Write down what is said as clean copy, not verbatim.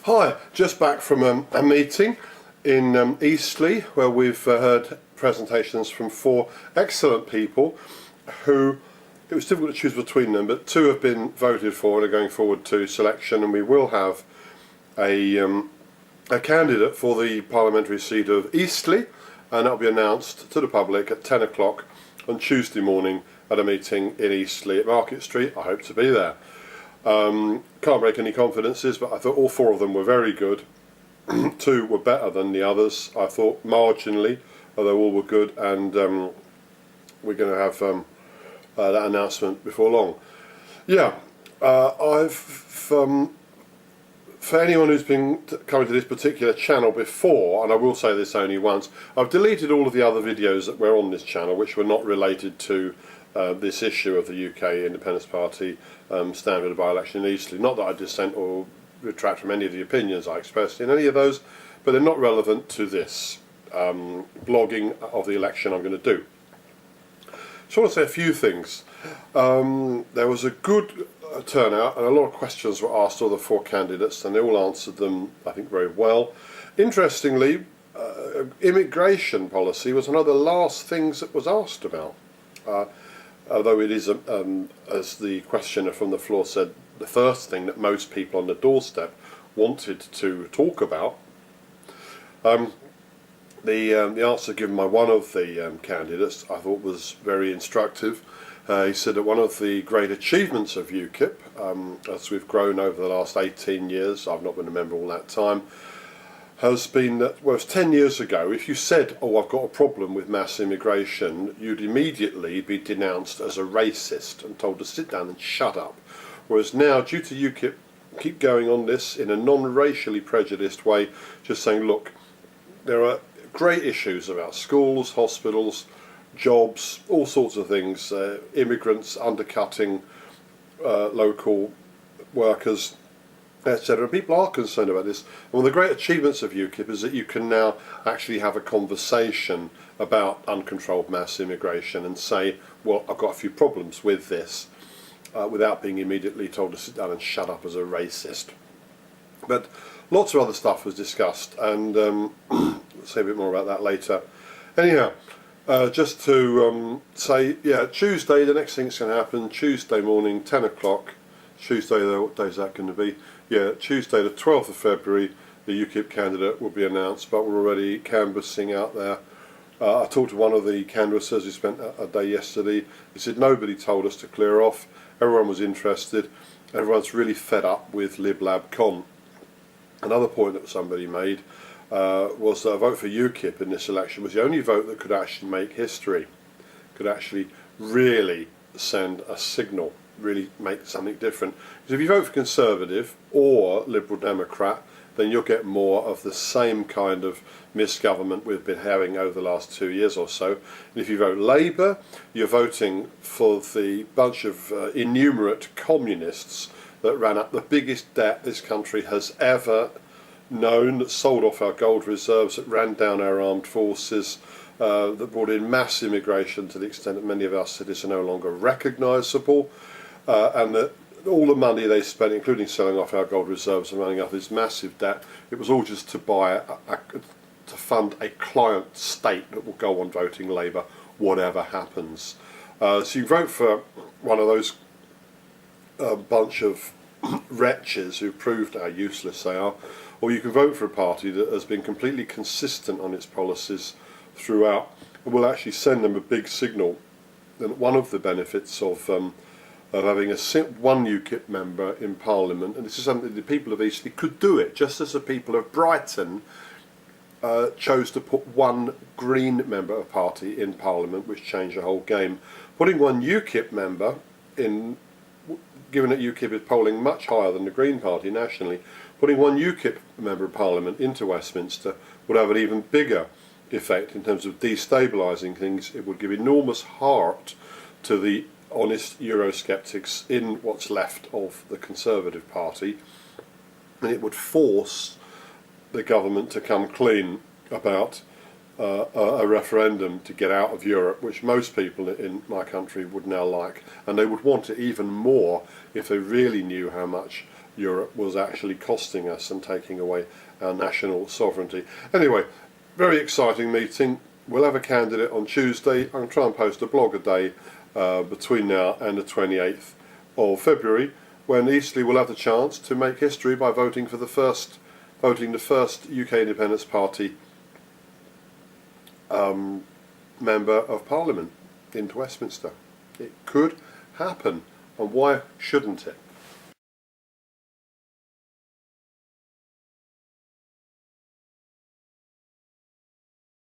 Hi, just back from a meeting in Eastleigh where we've heard presentations from four excellent people who, it was difficult to choose between them, but two have been voted for and are going forward to selection, and we will have a candidate for the parliamentary seat of Eastleigh, and that will be announced to the public at 10 o'clock on Tuesday morning at a meeting in Eastleigh at Market Street. I hope to be there. Can't break any confidences, but I thought all four of them were very good. Two were better than the others, I thought, marginally, although all were good, and we're going to have that announcement before long. Yeah, for anyone who's been coming to this particular channel before, and I will say this only once, I've deleted all of the other videos that were on this channel which were not related to this issue of the UK Independence Party standing for the by-election in Eastleigh. Not that I dissent or retract from any of the opinions I expressed in any of those, but they're not relevant to this blogging of the election I'm going to do. So I want to say a few things. There was a good turnout and a lot of questions were asked of the four candidates, and they all answered them, I think, very well. Interestingly, immigration policy was one of the last things that was asked about. Although it is, as the questioner from the floor said, the first thing that most people on the doorstep wanted to talk about. The answer given by one of the candidates I thought was very instructive. He said that one of the great achievements of UKIP, as we've grown over the last 18 years, I've not been a member all that time, has been that, well, it was 10 years ago, if you said, oh, I've got a problem with mass immigration, you'd immediately be denounced as a racist and told to sit down and shut up. Whereas now, due to UKIP keep going on this in a non-racially prejudiced way, just saying, look, there are great issues about schools, hospitals, jobs, all sorts of things, immigrants undercutting local workers, etc. People are concerned about this. And one of the great achievements of UKIP is that you can now actually have a conversation about uncontrolled mass immigration and say, well, I've got a few problems with this, without being immediately told to sit down and shut up as a racist. But lots of other stuff was discussed, and I'll say a bit more about that later. Anyhow, just to say, yeah, Tuesday, the next thing that's going to happen, Tuesday morning, 10 o'clock, Tuesday, what day is that going to be? Yeah, Tuesday the 12th of February, the UKIP candidate will be announced, but we're already canvassing out there. I talked to one of the canvassers who spent a day yesterday. He said nobody told us to clear off, everyone was interested, everyone's really fed up with Lib Lab Con. Another point that somebody made was that a vote for UKIP in this election was the only vote that could actually make history, could actually really send a signal, really make something different. Because if you vote for Conservative or Liberal Democrat, then you'll get more of the same kind of misgovernment we've been having over the last 2 years or so. And if you vote Labour, you're voting for the bunch of innumerate communists that ran up the biggest debt this country has ever known, that sold off our gold reserves, that ran down our armed forces, that brought in mass immigration to the extent that many of our cities are no longer recognisable, and that all the money they spent, including selling off our gold reserves and running up this massive debt, it was all just to buy to fund a client state that will go on voting Labour whatever happens. So you vote for one of those bunch of wretches who proved how useless they are, or you can vote for a party that has been completely consistent on its policies throughout and will actually send them a big signal. And one of the benefits of having one UKIP member in Parliament, and this is something the people of Eastleigh could do it, just as the people of Brighton chose to put one Green member of party in Parliament, which changed the whole game. Putting one UKIP member in, given that UKIP is polling much higher than the Green Party nationally, putting one UKIP member of Parliament into Westminster would have an even bigger effect in terms of destabilising things. It would give enormous heart to the honest Eurosceptics in what's left of the Conservative Party, and it would force the government to come clean about a referendum to get out of Europe, which most people in my country would now like, and they would want it even more if they really knew how much Europe was actually costing us and taking away our national sovereignty. Anyway, very exciting meeting. We'll have a candidate on Tuesday. I'm going to try and post a blog a day between now and the 28th of February, when Eastleigh will have the chance to make history by voting the first UK Independence Party Member of Parliament into Westminster. It could happen, and why shouldn't it?